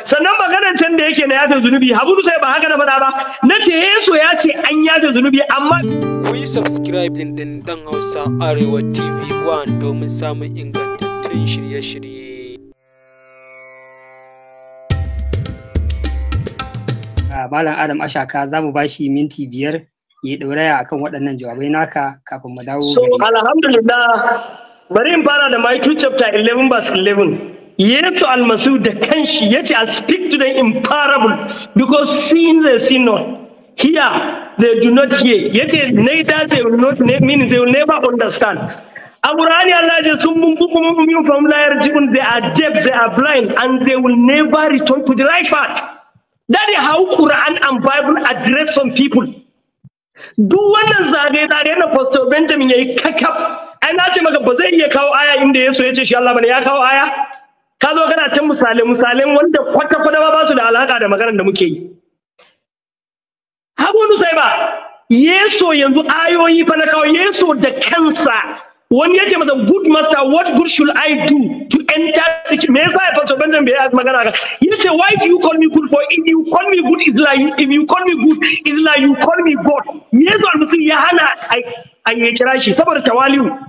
sannan maganar can da yake na yafe zunubi Habu sai ba haka na faɗa ba nace Yesu ya ce an yafe zunubi amma ku yi subscribe din Dan Hausa Arewa TV 1 domin samun ingantattun shirye-shirye. Malam Adam Ashaka za mu bashi minti 5 ya ɗauraya akan waɗannan jawabai naka kafin mu dawo. So alhamdulillah bari in fara da Matthew chapter 11 verse 11. Yesu almasu da kanshi yace I'll speak to them in parable because seeing they see not, hear they do not hear. Yace neither they will not mean they will never understand. Qur'ani Allah ya sun mun from la yarjiun, they are deaf, they are blind, and they will never return to the right path. That is how Quran and Bible address some people. Duk wannan zagaye na Pastor Benjamin yayi kakab. Ai na ce maka ba zai iya kawo aya inda Yesu ya ce shi Allah bane, ya kawo aya. Ka zo kana can misalin wanda kwata-kwata ba su da alaka da maganar da muke yi. Habu sai ba, Yesu yanzu ayoyi fa na kawo Yesu da kansa. Wani yace masa good master, what good should I do to enter the kingdom? Me yasa Pastor Benjamin bai yi magana ka? Yace why do you call me good, for if you call me good is like, if you call me good is like you call me God. Yesu almusu ya hana a yi kira shi saboda tawali'u.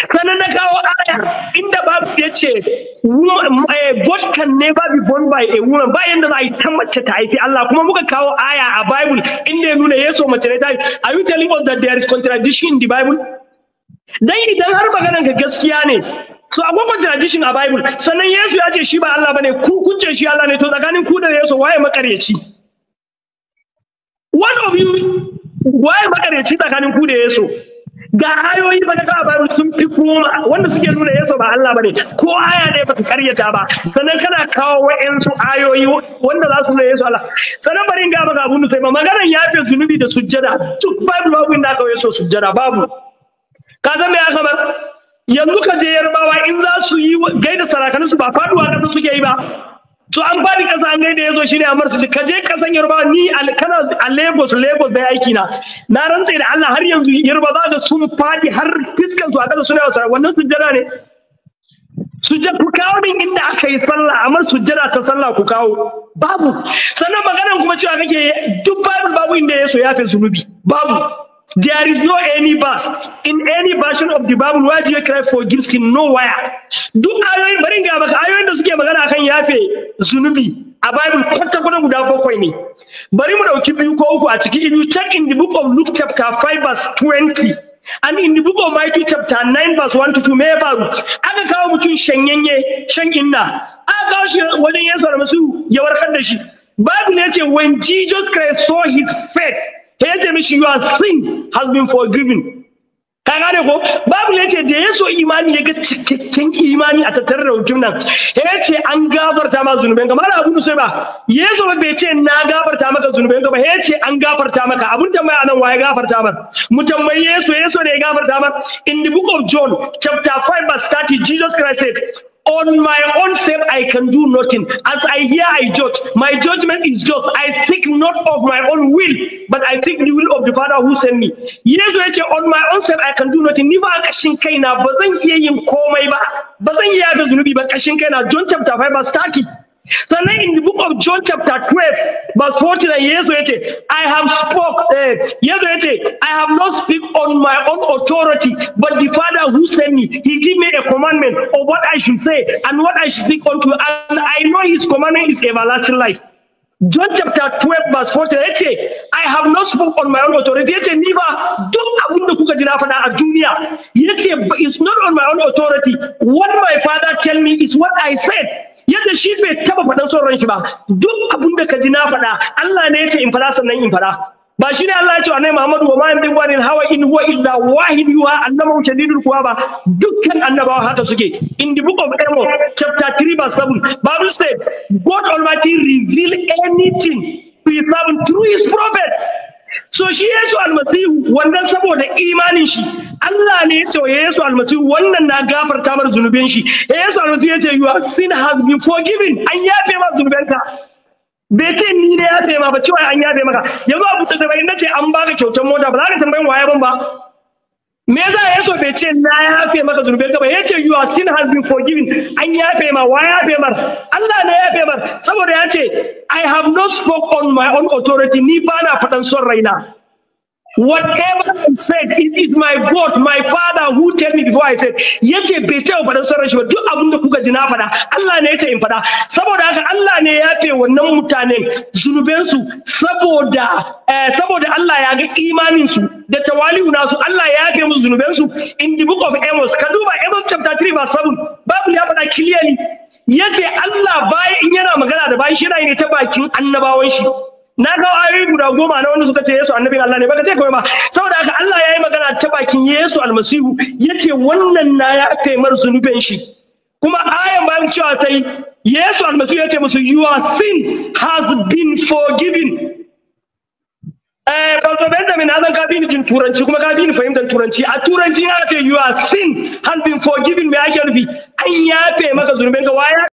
Sannan na kawo aya inda babu ya ce God can never be born by a woman, ba yanda za a yi ta mace ta haifi Allah, kuma muka kawo aya a Bible inda ya nuna Yesu mace ne ta haifi. Are you telling us that there is contradiction in the Bible? Dan idan har maganar ka gaskiya ne, so akwai contradiction a Bible. Sannan Yesu ya ce shi ba Allah bane, ku kun ce shi Allah ne, to tsakanin ku da Yesu waye makareci? One of you waye makareci tsakanin ku da Yesu? Ga ayoyi ba daga Bible sun fi goma wanda suke nuna Yesu ba Allah bane, ko aya ne baka karyata ba. Sannan kana kawo wa'ansu ayoyi wanda za su nuna Yesu Allah. Sannan bari in ga maka abun da sai ba maganar yafe zunubi da sujjada. Duk Bible babu inda aka Yesu sujjada, babu. Ka san me ya kamar yanzu ka je Yarbawa in za su yi gaida sarakansu su ba faduwa kasa suke yi ba. So an fadi kasa an gaida yazo shine Amar su ka je kasan Yarbawa ni kana a Lagos da aiki na rantsa da Allah har yanzu Yarbawa za ka sun fadi har fiskan su a kasa suna wasa wannan sujjada ne. Sujjada ku kawo min inda aka yi sallah amma sujjada ta sallah ku kawo babu. Sannan maganar kuma cewa kake duk Bible babu inda Yesu ya fi zunubi babu. There is no any verse in any version of the Bible where Jesus Christ forgives sin, nowhere. Duk ayoyin bari ga maka ayoyin da suke magana akan yafe zunubi a Bible kwata-kwata guda 7 ne. Bari mu dauki 2 ko 3 a ciki. If you check in the book of Luke chapter 5 verse 20 and in the book of Matthew chapter 9 verse 1 to 2 me faru aka kawo mutum shanyenye shan inna aka kawo shi wajen Yesu da masu ya warkar da shi. Bible ya ce when Jesus Christ saw his faith, he ya ce mishi your sin has been forgiven. Ka gane ko Bible ya ce da ya so imani ya ga cikakken imani a tattare da mutum nan, ya ce an gafarta ma zunuben ka. Malam Abu sai ba Yesu bai ce na gafarta maka zunuben ka ba, ya ce an gafarta maka. Abun tambaya nan waye gafarta maka? Mu tambayi Yesu ne ya gafarta maka. In the book of John chapter 5 verse 30 Jesus Christ said, on my own self I can do nothing. As I hear, I judge. My judgment is just. I seek not of my own will, but I seek the will of the Father who sent me. Yesu ya ce on my own self I can do nothing. Ni ba kashin kaina ba zan iya yin komai ba. Ba zan iya da zunubi ba kashin kaina. John chapter 5 verse 30. Sannan in the book of John chapter 12 verse 49 Yesu ya ce I have spoke. Yesu ya ce I have not speak on my own authority, but the Father who sent me, he give me a commandment of what I should say and what I should speak unto, and I know his commandment is everlasting life. John chapter 12 verse 40 ya ce I have not spoke on my own authority. Ya ce ni ba duk abin da kuka ji na faɗa a duniya, ya ce it's not on my own authority. What my Father tell me is what I said. Yadda shi bai taba faɗan son ranki ba, duk abin da ka ji na faɗa Allah ne ya ce in faɗa sannan in faɗa. Ba shi ne Allah ya ce wa Annabi Muhammadu wa ma yantiqu anil hawa in huwa illa wahid yuha annabahu shadidul quwa ba. Dukkan annabawa haka suke. In the book of Amos chapter 3 verse 7 Bible said God Almighty reveal anything to his servant through his prophet. So shi Yesu almasihu wannan saboda imanin shi Allah ne ya ce wa Yesu almasihu wannan na gafarta mar zunubin shi. Yesu almasihu ya ce your sin has been forgiven, an yafe ma zunubanka. Bai ce ni ne yafe ma ba, cewa an yafe maka. Yanzu Abu ta bai nace an baka kyautar mota ba za ka tambayin waye ban ba. me yasa Yesu bai ce na yafe maka zunubai ka ba, yace your sin has been forgiven, an yafe ma, wa yafe mar? Allah ne yafe mar, saboda ya ce I have not spoke on my own authority, ni ba na faɗan son raina. Whatever I said, it is my God, my Father who tell me before I said. Yace bai taɓa faɗan son rashi ba, duk abin da kuka ji na faɗa, Allah ne yace in faɗa. Saboda haka Allah ne ya yafe wannan mutanen zunubansu, saboda Allah ya ga imaninsu da tawali'u nasu, Allah ya yafe musu zunubansu. In the book of Amos, ka duba Amos chapter 3 verse 7, Bible ya faɗa clearly, yace Allah baya in yana magana da bayi shi yana ne ta bakin annabawan shi. Na ga ayoyi guda 10 na wanda suka ce Yesu annabin Allah ne, baka ce kawai ba, saboda haka Allah ya yi magana ta bakin Yesu almasihu, yace wannan na ya yafe mar zunuben shi. Kuma ayan bayan cewa ta yi Yesu almasihu yace musu your sin has been forgiven. Pastor Benjamin na zan ka bi ni jin turanci kuma ka bi ni fahimtar turanci. A turanci ya ce your sin has been forgiven, me ake nufi? An yafe maka zunubenka, waya